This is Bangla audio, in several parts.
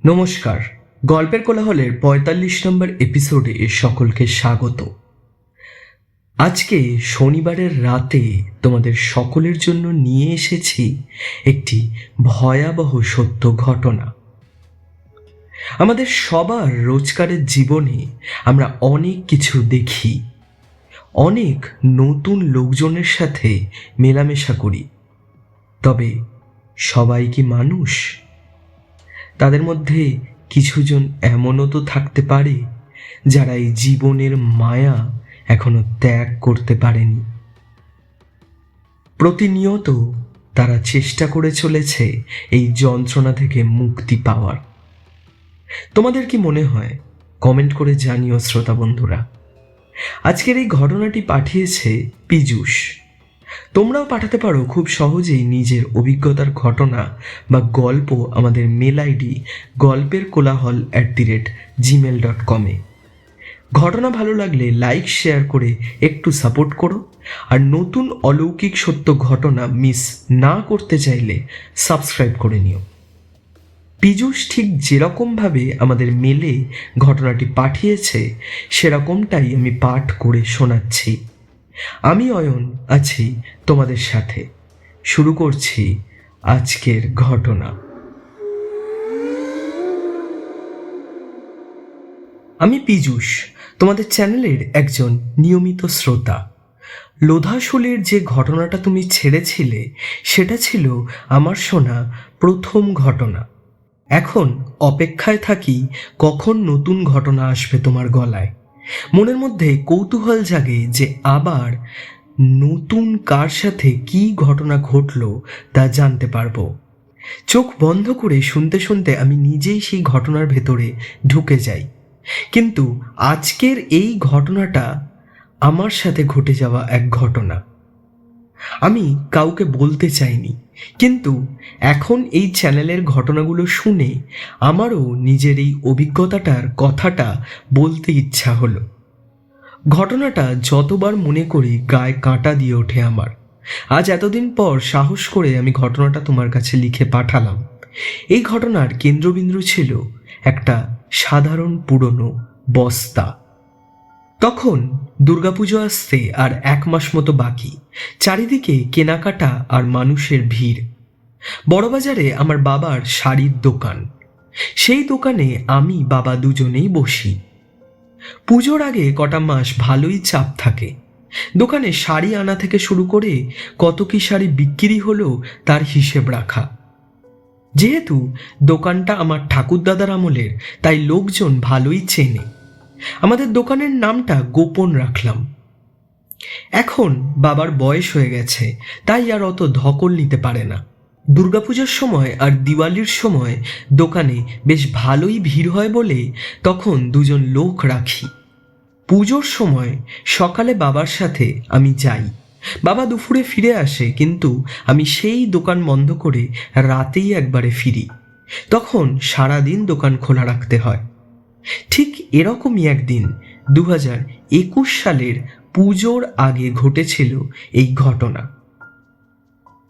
নমস্কার, গল্পের কোলাহলের ৪৫ নম্বর এপিসোডে সকলকে স্বাগত। আজকে শনিবারের রাতে তোমাদের সকলের জন্য নিয়ে এসেছি একটি ভয়াবহ সত্য ঘটনা। আমাদের সবার রোজকারের জীবনে আমরা অনেক কিছু দেখি, অনেক নতুন লোকজনের সাথে মেলামেশা করি, তবে সবাই কি মানুষ? তাদের মধ্যে কিছুজন এমনও তো থাকতে পারে যারা এই জীবনের মায়া এখনো ত্যাগ করতে পারেনি। প্রতিনিয়ত তারা চেষ্টা করে চলেছে এই যন্ত্রণা থেকে মুক্তি পাওয়ার। তোমাদের কি মনে হয়? কমেন্ট করে জানিও শ্রোতা বন্ধুরা। আজকের এই ঘটনাটি পাঠিয়েছে পীযূষ। তোমরাও পাঠাতে পারো খুব সহজেই নিজের অভিজ্ঞতার ঘটনা বা গল্প আমাদের মেল আইডি golperkolahol@gmail.com-এ। ঘটনা ভালো লাগলে লাইক শেয়ার করে একটু সাপোর্ট করো, আর নতুন অলৌকিক সত্য ঘটনা মিস না করতে চাইলে সাবস্ক্রাইব করে নিও। পীযূষ ঠিক যেরকমভাবে আমাদের মেলে ঘটনাটি পাঠিয়েছে সেরকমটাই আমি পাঠ করে শোনাচ্ছি। আমি অয়ন আছি তোমাদের সাথে। শুরু করছি আজকের ঘটনা। আমি পীযূষ, তোমাদের চ্যানেলের একজন নিয়মিত শ্রোতা। লোধাশুলির যে ঘটনাটা তুমি ছেড়েছিলে সেটা ছিল আমার শোনা প্রথম ঘটনা। এখন অপেক্ষায় থাকি কখন নতুন ঘটনা আসবে তোমার গলায়। মনের মধ্যে কৌতূহল জাগে যে আবার নতুন কার সাথে কি ঘটনা ঘটলো তা জানতে পারবো। চোখ বন্ধ করে শুনতে শুনতে আমি নিজেই সেই ঘটনার ভেতরে ঢুকে যাই। কিন্তু আজকের এই ঘটনাটা আমার সাথে ঘটে যাওয়া এক ঘটনা। আমি কাউকে বলতে চাইনি, কিন্তু এখন এই চ্যানেলের ঘটনাগুলো শুনে আমারও নিজের এই অভিজ্ঞতাটার কথাটা বলতে ইচ্ছা হলো। ঘটনাটা যতবার মনে করি গায়ে কাঁটা দিয়ে ওঠে আমার। আজ এতদিন পর সাহস করে আমি ঘটনাটা তোমার কাছে লিখে পাঠালাম। এই ঘটনার কেন্দ্রবিন্দু ছিল একটা সাধারণ পুরনো বস্তা। তখন দুর্গাপুজো আসতে আর ১ মাস মতো বাকি। চারিদিকে কেনাকাটা আর মানুষের ভিড়। বড়বাজারে আমার বাবার শাড়ির দোকান। সেই দোকানে আমি বাবা দুজনেই বসি। পুজোর আগে কটা মাস ভালোই চাপ থাকে। দোকানে শাড়ি আনা থেকে শুরু করে কত কি শাড়ি বিক্রি হলো তার হিসেব রাখা। যেহেতু দোকানটা আমার ঠাকুরদাদার আমলের, তাই লোকজন ভালোই চেনে। আমাদের দোকানের নামটা গোপন রাখলাম। এখন বাবার বয়স হয়ে গেছে, তাই আর অত ধকল নিতে পারে না। দুর্গাপূজার সময় আর দিওয়ালির সময় দোকানে বেশ ভালোই ভিড় হয় বলে তখন দুজন লোক রাখি। পুজোর সময় সকালে বাবার সাথে আমি যাই। বাবা দুপুরে ফিরে আসে, কিন্তু আমি সেই দোকান বন্ধ করে রাতেই একবারে ফিরি। তখন সারাদিন দোকান খোলা রাখতে হয়। ঠিক এরকমই একদিন ২০২১ সালের পুজোর আগে ঘটেছিল এই ঘটনা।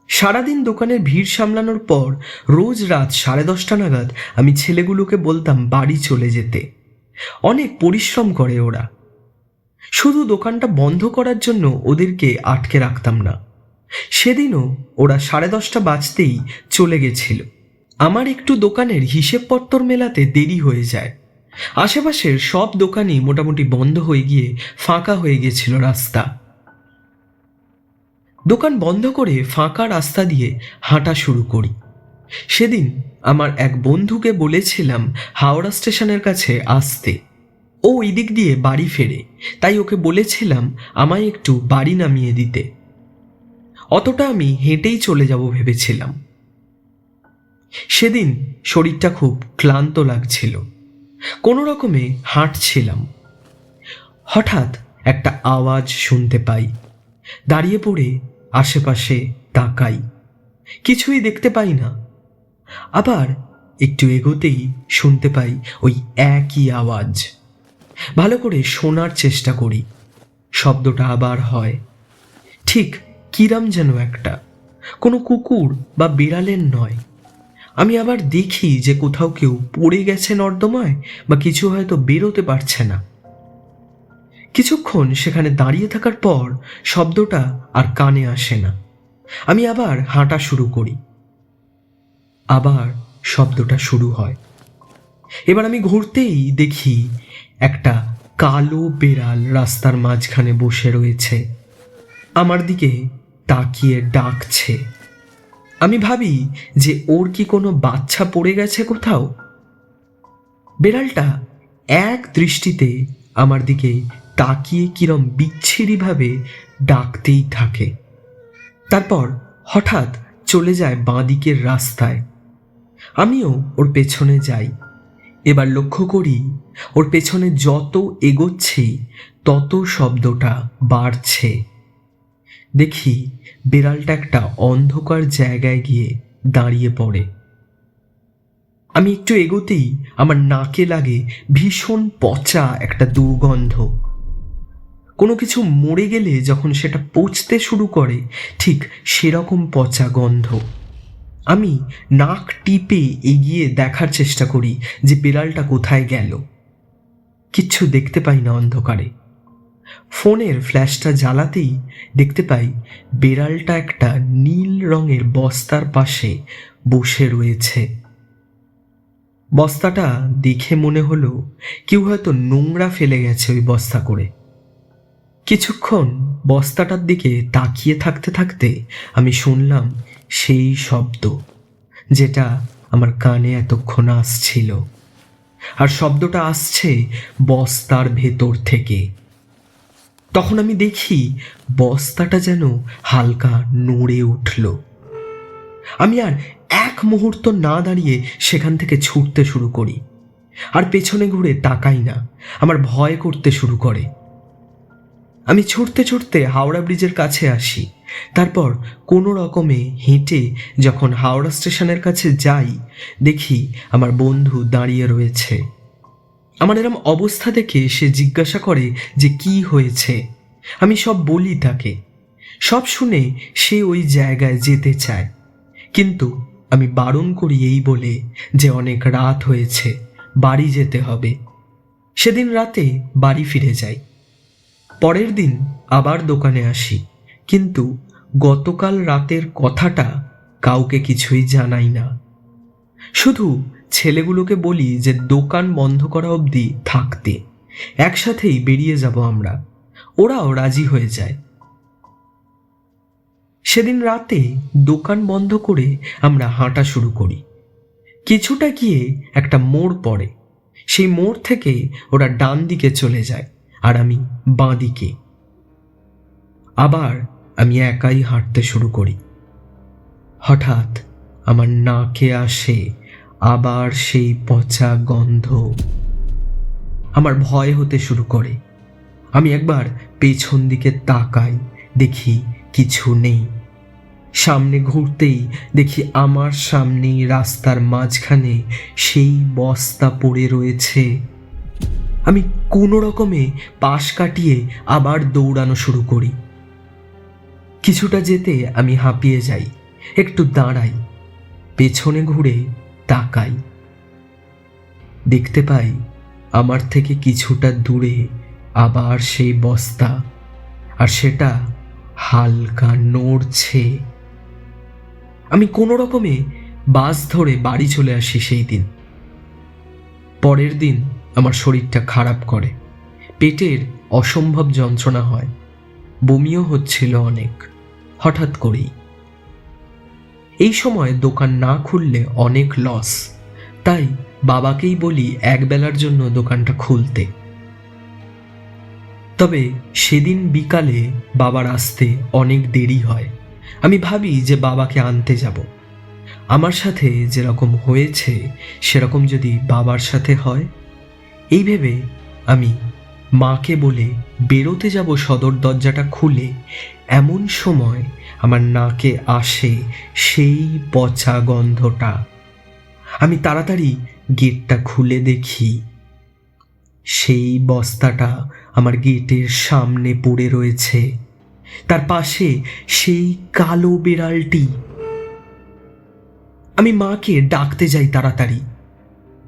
সারাদিন দোকানের ভিড় সামলানোর পর রোজ রাত 10:30 নাগাদ আমি ছেলেগুলোকে বলতাম বাড়ি চলে যেতে। অনেক পরিশ্রম করে ওরা। শুধু দোকানটা বন্ধ করার জন্য ওদেরকে আটকে রাখতাম না। সেদিনও ওরা 10:30 বাজতেই চলে গেছিল। আমার একটু দোকানের হিসেবপত্তর মেলাতে দেরি হয়ে যায়। আশেপাশের সব দোকানই মোটামুটি বন্ধ হয়ে গিয়ে ফাঁকা হয়ে গেছিল রাস্তা। দোকান বন্ধ করে ফাঁকা রাস্তা দিয়ে হাঁটা শুরু করি। সেদিন আমার এক বন্ধুকে বলেছিলাম হাওড়া স্টেশনের কাছে আসতে। ও ওই দিক দিয়ে বাড়ি ফেরে, তাই ওকে বলেছিলাম আমায় একটু বাড়ি নামিয়ে দিতে। অতটা আমি হেঁটেই চলে যাব ভেবেছিলাম। সেদিন শরীরটা খুব ক্লান্ত লাগছিল। কোনো রকমে হাঁটছিলাম। হঠাৎ একটা আওয়াজ শুনতে পাই। দাঁড়িয়ে পড়ে আশেপাশে তাকাই, কিছুই দেখতে পাই না। আবার একটু এগোতেই শুনতে পাই ওই একই আওয়াজ। ভালো করে শোনার চেষ্টা করি। শব্দটা আবার হয়, ঠিক কিরাম যেন একটা, কোনো কুকুর বা বিড়ালের নয়। আমি আবার দেখি যে কোথাও কেউ পড়ে গেছে নর্দমায় বা কিছু হয়তো বেরোতে পারছে না। কিছুক্ষণ সেখানে দাঁড়িয়ে থাকার পর শব্দটা আর কানে আসে না। আমি আবার হাঁটা শুরু করি, আবার শব্দটা শুরু হয়। এবার আমি ঘুরতেই দেখি একটা কালো বেড়াল রাস্তার মাঝখানে বসে রয়েছে, আমার দিকে তাকিয়ে ডাকছে। আমি ভাবি যে ওর কি কোনো বাচ্চা পড়ে গেছে কোথাও। বেড়ালটা এক দৃষ্টিতে আমার দিকে তাকিয়ে কিরম বিচ্ছিরিভাবে ডাকতেই থাকে, তারপর হঠাৎ চলে যায় বাঁদিকের রাস্তায়। আমিও ওর পেছনে যাই। এবার লক্ষ্য করি ওর পেছনে যত এগোচ্ছি তত শব্দটা বাড়ছে। দেখি বিড়ালটা একটা অন্ধকার জায়গায় গিয়ে দাঁড়িয়ে পড়ে। আমি একটু এগোতেই আমার নাকে লাগে ভীষণ পচা একটা দুর্গন্ধ। কোনো কিছু মরে গেলে যখন সেটা পচতে শুরু করে ঠিক সেরকম পচা গন্ধ। আমি নাক টিপে এগিয়ে দেখার চেষ্টা করি যে বিড়ালটা কোথায় গেল। কিচ্ছু দেখতে পাই না অন্ধকারে। ফোনের ফ্ল্যাশটা জ্বালাতেই দেখতে পাই বিড়ালটা একটা নীল রঙের বস্তার পাশে বসে রয়েছে। বস্তাটা দেখে মনে হলো কেউ হয়তো নোংরা ফেলে গেছে ওই বস্তা করে। কিছুক্ষণ বস্তাটার দিকে তাকিয়ে থাকতে থাকতে আমি শুনলাম সেই শব্দ যেটা আমার কানে এতক্ষণ আসছিল, আর শব্দটা আসছে বস্তার ভেতর থেকে। তখন আমি দেখি বস্তাটা যেন হালকা নড়ে উঠল। আমি আর এক মুহূর্ত না দাঁড়িয়ে সেখান থেকে ছুটতে শুরু করি, আর পেছনে ঘুরে তাকাই না। আমার ভয় করতে শুরু করে। আমি ছুটতে ছুটতে হাওড়া ব্রিজের কাছে আসি। তারপর কোনো রকমে হেঁটে যখন হাওড়া স্টেশনের কাছে যাই, দেখি আমার বন্ধু দাঁড়িয়ে রয়েছে। আমার এরম অবস্থা দেখে সে জিজ্ঞাসা করে যে কি হয়েছে। আমি সব বলি তাকে। সব শুনে সে ওই জায়গায় যেতে চায়, কিন্তু আমি বারণ করি এই বলে যে অনেক রাত হয়েছে, বাড়ি যেতে হবে। সেদিন রাতে বাড়ি ফিরে যাই। পরের দিন আবার দোকানে আসি, কিন্তু গতকাল রাতের কথাটা কাউকে কিছুই জানাই না। শুধু ছেলেগুলোকে বলি যে দোকান বন্ধ করা অবধি থাকতে, একসাথেই বেরিয়ে যাব আমরা। ওরাও রাজি হয়ে যায়। সেদিন রাতে দোকান বন্ধ করে আমরা হাঁটা শুরু করি। কিছুটা গিয়ে একটা মোড় পড়ে। সেই মোড় থেকে ওরা ডান দিকে চলে যায় আর আমি বাঁ দিকে। আবার আমি একাই হাঁটতে শুরু করি। হঠাৎ আমার নাকে আসে আবার সেই পচা গন্ধ। আমার ভয় হতে শুরু করে। আমি একবার পেছন দিকে তাকাই, দেখি কিছু নেই। সামনে ঘুরতেই দেখি আমার সামনেই রাস্তার মাঝখানে সেই বস্তা পড়ে রয়েছে। আমি কোনো রকমে পাশ কাটিয়ে আবার দৌড়ানো শুরু করি। কিছুটা যেতে আমি হাঁপিয়ে যাই, একটু দাঁড়াই, পেছনে ঘুরে তাকাই। দেখতে পাই আমার থেকে কিছুটা দূরে আবার সেই বস্তা, আর সেটা হালকা নড়ছে। আমি কোনো রকমে বাস ধরে বাড়ি চলে আসি সেই দিন। পরের দিন আমার শরীরটা খারাপ করে, পেটের অসম্ভব যন্ত্রণা হয়, বমিও হচ্ছিল অনেক, হঠাৎ করেই। এই সময় দোকান না খুললে অনেক লস, তাই বাবাকেই বলি একবেলার জন্য দোকানটা খুলতে। তবে সেদিন বিকালে বাবার আসতে অনেক দেরি হয়। আমি ভাবি যে বাবাকে আনতে যাব। আমার সাথে যেরকম হয়েছে সেরকম যদি বাবার সাথে হয়, এই ভেবে আমি মাকে বলে বেরোতে যাব সদর দরজাটা খুলে। এমন সময় আমার নাকে আসে সেই পচা গন্ধটা। আমি তাড়াতাড়ি গেটটা খুলে দেখি সেই বস্তাটা আমার গেটের সামনে পড়ে রয়েছে, তার পাশে সেই কালো বিড়ালটি। আমি মাকে ডাকতে যাই তাড়াতাড়ি।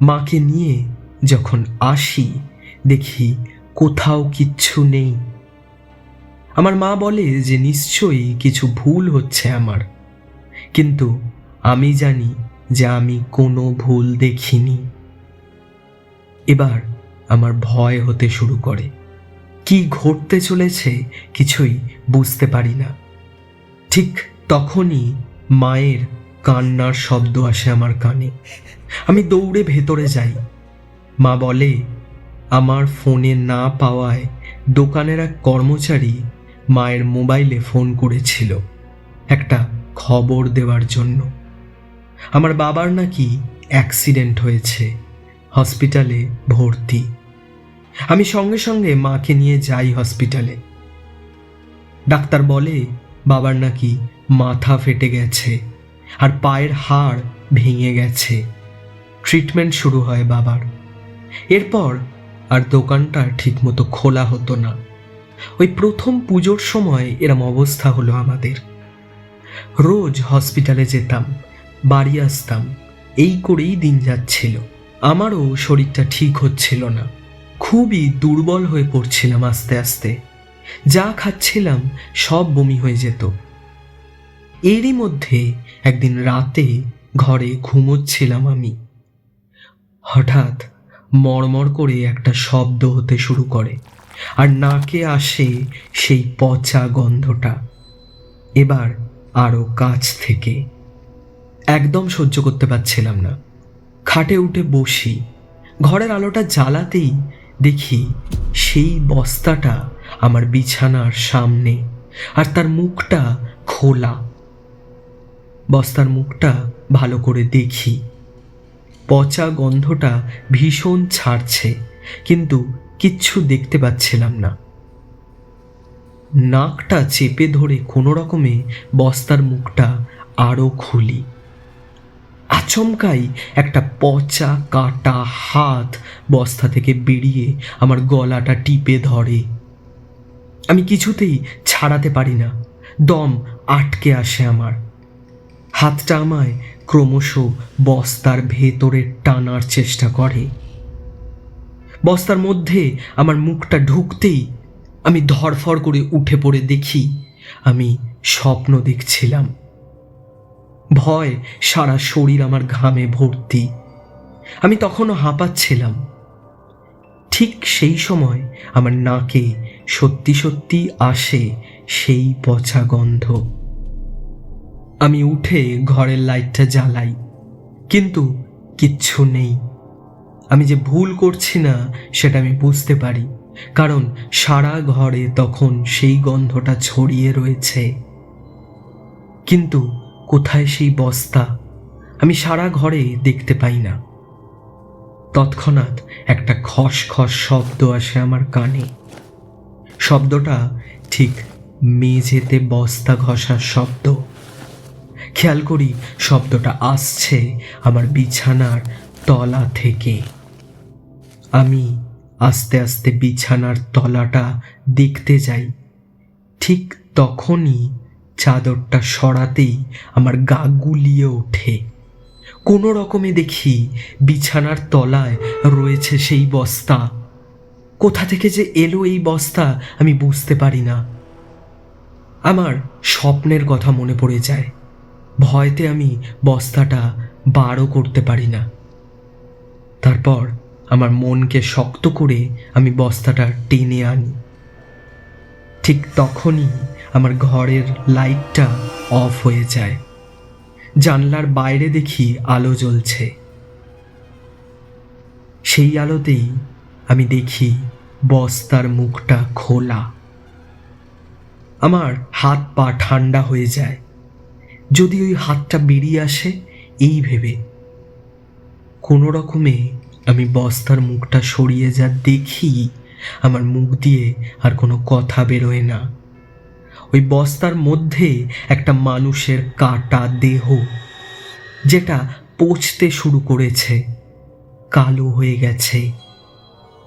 মাকে নিয়ে যখন আসি দেখি কোথাও কিচ্ছু নেই। আমার মা বলে যে নিশ্চয়ই কিছু ভুল হচ্ছে আমার, কিন্তু আমি জানি যে আমি কোনো ভুল দেখিনি। এবার আমার ভয় হতে শুরু করে। কি ঘটতে চলেছে কিছুই বুঝতে পারি না। ঠিক তখনই মায়ের কান্নার শব্দ আসে আমার কানে। আমি দৌড়ে ভেতরে যাই। মা বলে আমার ফোনে না পাওয়ায় দোকানের এক কর্মচারী মায়ের মোবাইলে ফোন করেছিল একটা খবর দেওয়ার জন্য। আমার বাবার নাকি অ্যাক্সিডেন্ট হয়েছে, হসপিটালে ভর্তি। আমি সঙ্গে সঙ্গে মাকে নিয়ে যাই হসপিটালে। ডাক্তার বলে বাবার নাকি মাথা ফেটে গেছে আর পায়ের হাড় ভেঙে গেছে। ট্রিটমেন্ট শুরু হয় বাবার। এরপর আর দোকানটা ঠিকমতো খোলা হতো না। ওই প্রথম পুজোর সময় এরম অবস্থা হলো আমাদের। রোজ হসপিটালে যেতাম, বাড়ি আসতাম, এই করেই দিন যাচ্ছিল। আমারও শরীরটা ঠিক হচ্ছিল না, খুবই দুর্বল হয়ে পড়ছিলাম আস্তে আস্তে। যা খাচ্ছিলাম সব বমি হয়ে যেত। এরই মধ্যে একদিন রাতে ঘরে ঘুমোচ্ছিলাম আমি। হঠাৎ মড়মড় করে একটা শব্দ হতে শুরু করে আর নাকে আসে সেই পচা গন্ধটা। এবার আরো কাছ থেকে। একদম সহ্য করতে পারছিলাম না। খাটে উঠে বসি। ঘরের আলোটা জ্বালাতেই দেখি সেই বস্তাটা আমার বিছানার সামনে, আর তার মুখটা খোলা। বস্তার মুখটা ভালো করে দেখি। পচা গন্ধটা ভীষণ ছাড়ছে, কিন্তু কিচ্ছু দেখতে পাচ্ছিলাম না। নাকটা চেপে ধরে কোনো রকমে বস্তার মুখটা আরো খুলি। আচমকাই একটা পচা কাটা হাত বস্তা থেকে বেরিয়ে আমার গলাটা টিপে ধরে। আমি কিছুতেই ছাড়াতে পারি না, দম আটকে আসে আমার। হাতটা আমায় ক্রমশ বস্তার ভেতরে টানার চেষ্টা করে। বস্তার মধ্যে আমার মুখটা ঢুকতেই আমি ধড়ফড় করে উঠে পড়ে দেখি আমি স্বপ্ন দেখছিলাম। ভয় সারা শরীর আমার ঘামে ভর্তি। আমি তখনও হাঁপাচ্ছিলাম। ঠিক সেই সময় আমার নাকে সত্যি সত্যি আসে সেই পচা গন্ধ। আমি উঠে ঘরের লাইটটা জ্বালাই, কিন্তু কিচ্ছু নেই। আমি যে ভুল করছি না সেটা আমি বুঝতে পারি, কারণ সারা ঘরে তখন সেই গন্ধটা ছড়িয়ে রয়েছে। কিন্তু কোথায় সেই বস্তা? আমি সারা ঘরে দেখতে পাই না। তৎক্ষণাৎ একটা খসখস শব্দ আসে আমার কানে। শব্দটা ঠিক মেঝেতে বস্তা ঘষার শব্দ। খেয়াল করি শব্দটা আসছে আমার বিছানার তলা থেকে। আমি আস্তে আস্তে বিছানার তলাটা দেখতে যাই। ঠিক তখনই চাদরটা সরাতেই আমার গা গুলিয়ে ওঠে। কোনো রকমে দেখি বিছানার তলায় রয়েছে সেই বস্তা। কোথা থেকে যে এলো এই বস্তা আমি বুঝতে পারি না। আমার স্বপ্নের কথা মনে পড়ে যায়। ভয়তে আমি বস্তাটা বারও করতে পারি না। তারপর আমার মনকে শক্ত করে আমি বস্তাটা টেনে আনি। ঠিক তখনই আমার ঘরের লাইটটা অফ হয়ে যায়। জানলার বাইরে দেখি আলো জ্বলছে। সেই আলোতেই আমি দেখি বস্তার মুখটা খোলা। আমার হাত পা ঠান্ডা হয়ে যায়, যদি ওই হাতটা বেরিয়ে আসে এই ভেবে। কোনো রকমে আমি বস্তার মুখটা সরিয়ে যা দেখি, আমার মুখ দিয়ে আর কোনো কথা বেরোয় না। ওই বস্তার মধ্যে একটা মানুষের কাটা দেহ, যেটা পচতে শুরু করেছে, কালো হয়ে গেছে।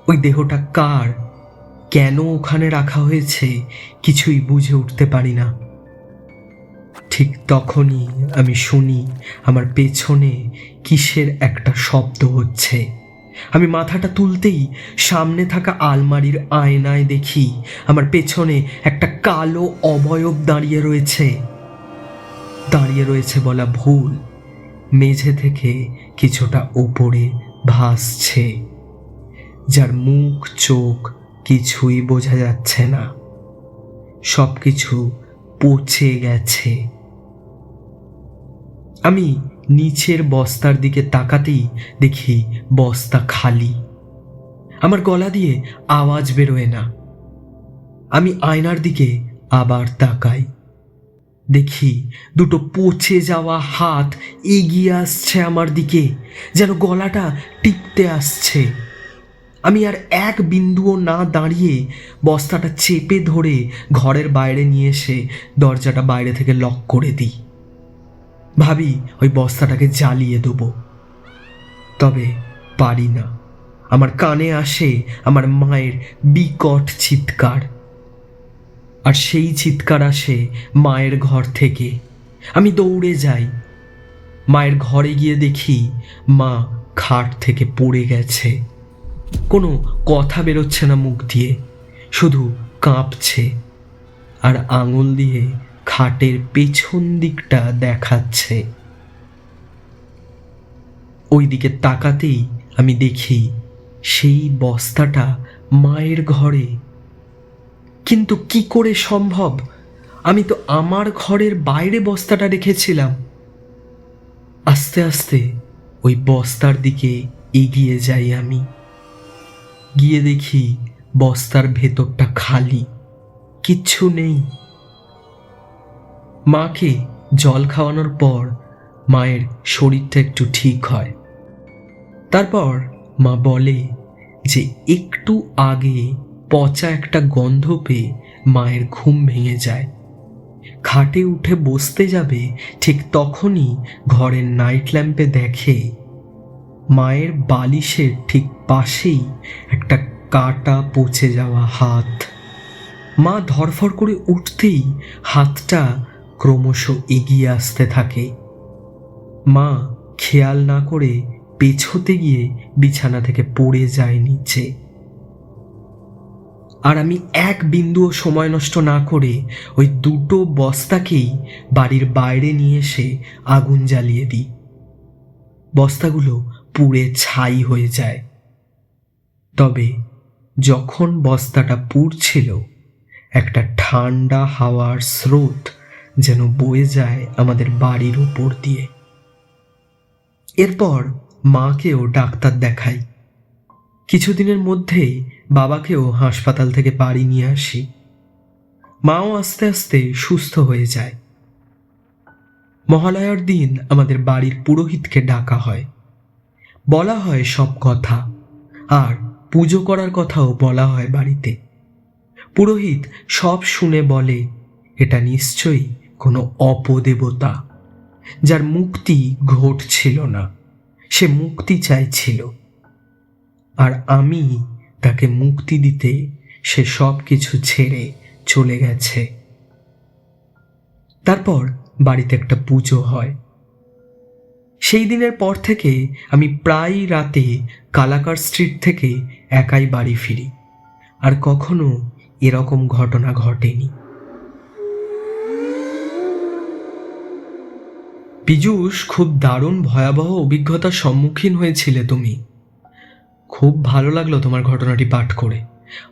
ওই দেহটা কার, কেন ওখানে রাখা হয়েছে কিছুই বুঝে উঠতে পারি না। ঠিক তখনই আমি শুনি আমার পেছনে কিসের একটা শব্দ হচ্ছে। আমি মাথাটা তুলতেই সামনে থাকা আলমারির আয়নায় দেখি আমার পেছনে একটা কালো অবয়ব দাঁড়িয়ে রয়েছে বলা ভুল, মেঝে থেকে কিছুটা ওপরে ভাসছে, যার মুখ চোখ কিছুই বোঝা যাচ্ছে না, সব কিছু পচে গেছে। আমি নিচের বস্তার দিকে তাকাতেই দেখি বস্তা খালি। আমার গলা দিয়ে আওয়াজ বেরোয় না। আমি আয়নার দিকে আবার তাকাই, দেখি দুটো পচে যাওয়া হাত এগিয়ে আসছে আমার দিকে, যেন গলাটা টিপতে আসছে। আমি আর এক বিন্দুও না দাঁড়িয়ে বস্তাটা চেপে ধরে ঘরের বাইরে নিয়ে এসে দরজাটা বাইরে থেকে লক করে দিই। ভাবি ওই বস্তাটাকে জ্বালিয়ে দেবো, তবে পারি না। আমার কানে আসে আমার মায়ের বিকট চিৎকার, আর সেই চিৎকার আসে মায়ের ঘর থেকে। আমি দৌড়ে যাই, মায়ের ঘরে গিয়ে দেখি মা খাট থেকে পড়ে গেছে। কোনো কথা বেরোচ্ছে না মুখ দিয়ে, শুধু কাঁপছে আর আঙুল দিয়ে খাটের পেছন দিকটা দেখাচ্ছে। ওই দিকে তাকাতেই আমি দেখি সেই বস্তাটা মায়ের ঘরে। কিন্তু কি করে সম্ভব? আমি তো আমার ঘরের বাইরে বস্তাটা রেখেছিলাম। আস্তে আস্তে ওই বস্তার দিকে এগিয়ে যাই। আমি গিয়ে দেখি বস্তার ভেতরটা খালি, কিচ্ছু নেই। মাকে জল খাওয়ানোর পর মায়ের শরীরটা একটু ঠিক হয়। তারপর মা বলে যে একটু আগে পচা একটা গন্ধ পেয়ে মায়ের ঘুম ভেঙে যায়। খাটে উঠে বসতে যাবে, ঠিক তখনই ঘরের নাইট ল্যাম্পে দেখে মায়ের বালিশের ঠিক পাশেই একটা কাটা পচে যাওয়া হাত। মা ধরফর করে উঠতেই হাতটা ক্রমশ এগিয়ে আসতে থাকে। মা খেয়াল না করে পেছোতে গিয়ে বিছানা থেকে পড়ে যায় নিচে। আর আমি এক বিন্দুও সময় নষ্ট না করে ওই দুটো বস্তাকেই বাড়ির বাইরে নিয়ে এসে আগুন জ্বালিয়ে দিই। বস্তাগুলো পুড়ে ছাই হয়ে যায়। তবে যখন বস্তাটা পুড়ছিল, একটা ঠান্ডা হাওয়ার স্রোত যেন বয়ে যায় আমাদের বাড়ির উপর দিয়ে। এরপর মাকেও ডাক্তার দেখাই। কিছুদিনের মধ্যেই বাবাকেও হাসপাতাল থেকে বাড়ি নিয়ে আসি। মাও আস্তে আস্তে সুস্থ হয়ে যায়। মহালয়ার দিন আমাদের বাড়ির পুরোহিতকে ডাকা হয়, বলা হয় সব কথা, আর পুজো করার কথাও বলা হয় বাড়িতে। পুরোহিত সব শুনে বলে এটা নিশ্চয়ই কোনো অপদেবতা, যার মুক্তি ঘটছিল না, সে মুক্তি চাইছিল, আর আমি তাকে মুক্তি দিতে সে সব কিছু ছেড়ে চলে গেছে। তারপর বাড়িতে একটা পুজো হয়। সেই দিনের পর থেকে আমি প্রায় রাতে কালাকার স্ট্রিট থেকে একাই বাড়ি ফিরি, আর কখনো এরকম ঘটনা ঘটেনি। পীযূষ, খুব দারুণ ভয়াবহ অভিজ্ঞতার সম্মুখীন হয়েছিলে তুমি। খুব ভালো লাগলো তোমার ঘটনাটি পাঠ করে।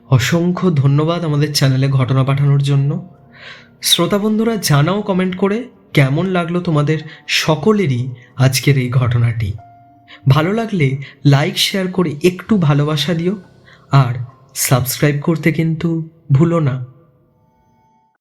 অসংখ্য ধন্যবাদ আমাদের চ্যানেলে ঘটনা পাঠানোর জন্য। শ্রোতা বন্ধুরা, জানাও কমেন্ট করে কেমন লাগলো তোমাদের সকলেরই আজকের এই ঘটনাটি। ভালো লাগলে লাইক শেয়ার করে একটু ভালোবাসা দিও, আর সাবস্ক্রাইব করতে কিন্তু ভুলো না।